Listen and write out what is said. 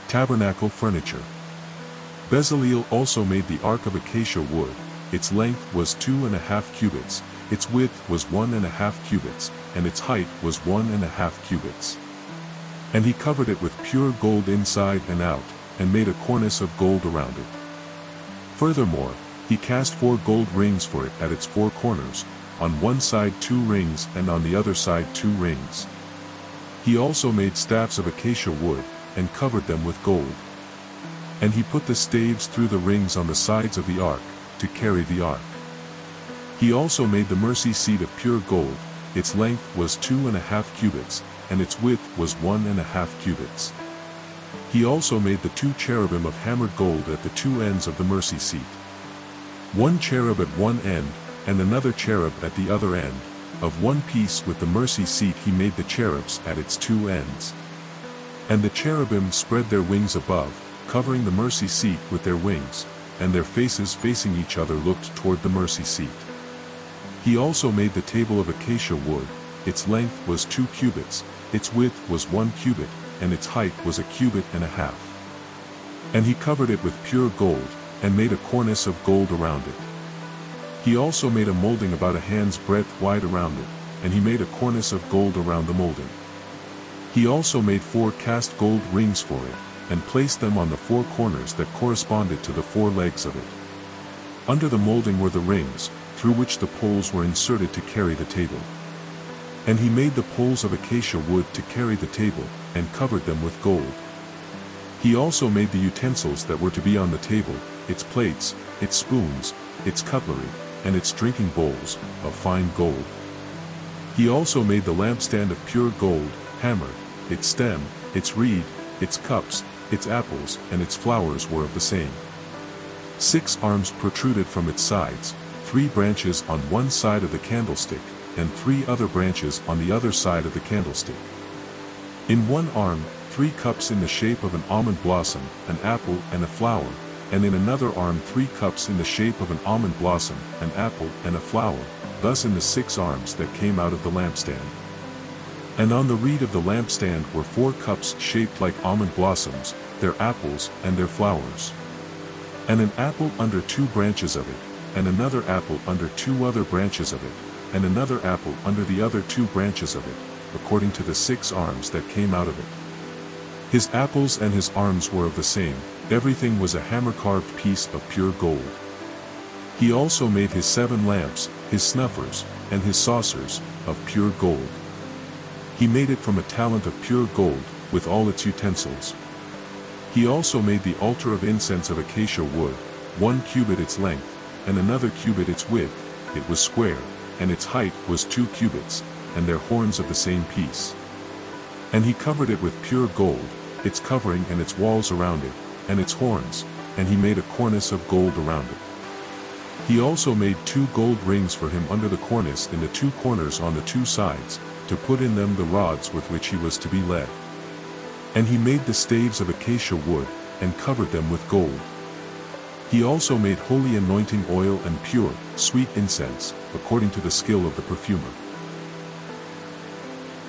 Tabernacle Furniture. Bezaleel also made the ark of acacia wood. Its length was 2.5 cubits, its width was 1.5 cubits, and its height was 1.5 cubits. And he covered it with pure gold inside and out, and made a cornice of gold around it. Furthermore, he cast 4 gold rings for it at its 4 corners, on one side 2 rings and on the other side 2 rings. He also made staffs of acacia wood, and covered them with gold. And he put the staves through the rings on the sides of the ark, to carry the ark. He also made the mercy seat of pure gold. Its length was 2.5 cubits, and its width was 1.5 cubits. He also made the 2 cherubim of hammered gold at the 2 ends of the mercy seat. 1 cherub at one end, and another cherub at the other end. Of one piece with the mercy seat he made the cherubs at its 2 ends. And the cherubim spread their wings above, covering the mercy seat with their wings, and their faces facing each other looked toward the mercy seat. He also made the table of acacia wood. Its length was 2 cubits, its width was 1 cubit, and its height was 1.5 cubits. And he covered it with pure gold, and made a cornice of gold around it. He also made a molding about a hand's breadth wide around it, and he made a cornice of gold around the molding. He also made 4 cast gold rings for it, and placed them on the 4 corners that corresponded to the 4 legs of it. Under the molding were the rings, through which the poles were inserted to carry the table. And he made the poles of acacia wood to carry the table, and covered them with gold. He also made the utensils that were to be on the table, its plates, its spoons, its cutlery, and its drinking bowls, of fine gold. He also made the lampstand of pure gold, hammered. Its stem, its reed, its cups, its apples, and its flowers were of the same. 6 arms protruded from its sides, 3 branches on one side of the candlestick, and 3 other branches on the other side of the candlestick. In one arm, 3 cups in the shape of an almond blossom, an apple, and a flower, and in another arm 3 cups in the shape of an almond blossom, an apple, and a flower, thus in the 6 arms that came out of the lampstand. And on the reed of the lampstand were 4 cups shaped like almond blossoms, their apples, and their flowers. And an apple under 2 branches of it, and another apple under 2 other branches of it, and another apple under the other 2 branches of it, according to the 6 arms that came out of it. His apples and his arms were of the same, everything was a hammer-carved piece of pure gold. He also made his 7 lamps, his snuffers, and his saucers, of pure gold. He made it from a talent of pure gold, with all its utensils. He also made the altar of incense of acacia wood, 1 cubit its length, and another cubit its width. It was square, and its height was 2 cubits, and their horns of the same piece. And he covered it with pure gold, its covering and its walls around it, and its horns, and he made a cornice of gold around it. He also made 2 gold rings for him under the cornice in the 2 corners on the 2 sides, to put in them the rods with which he was to be led. And he made the staves of acacia wood, and covered them with gold. He also made holy anointing oil and pure, sweet incense, according to the skill of the perfumer.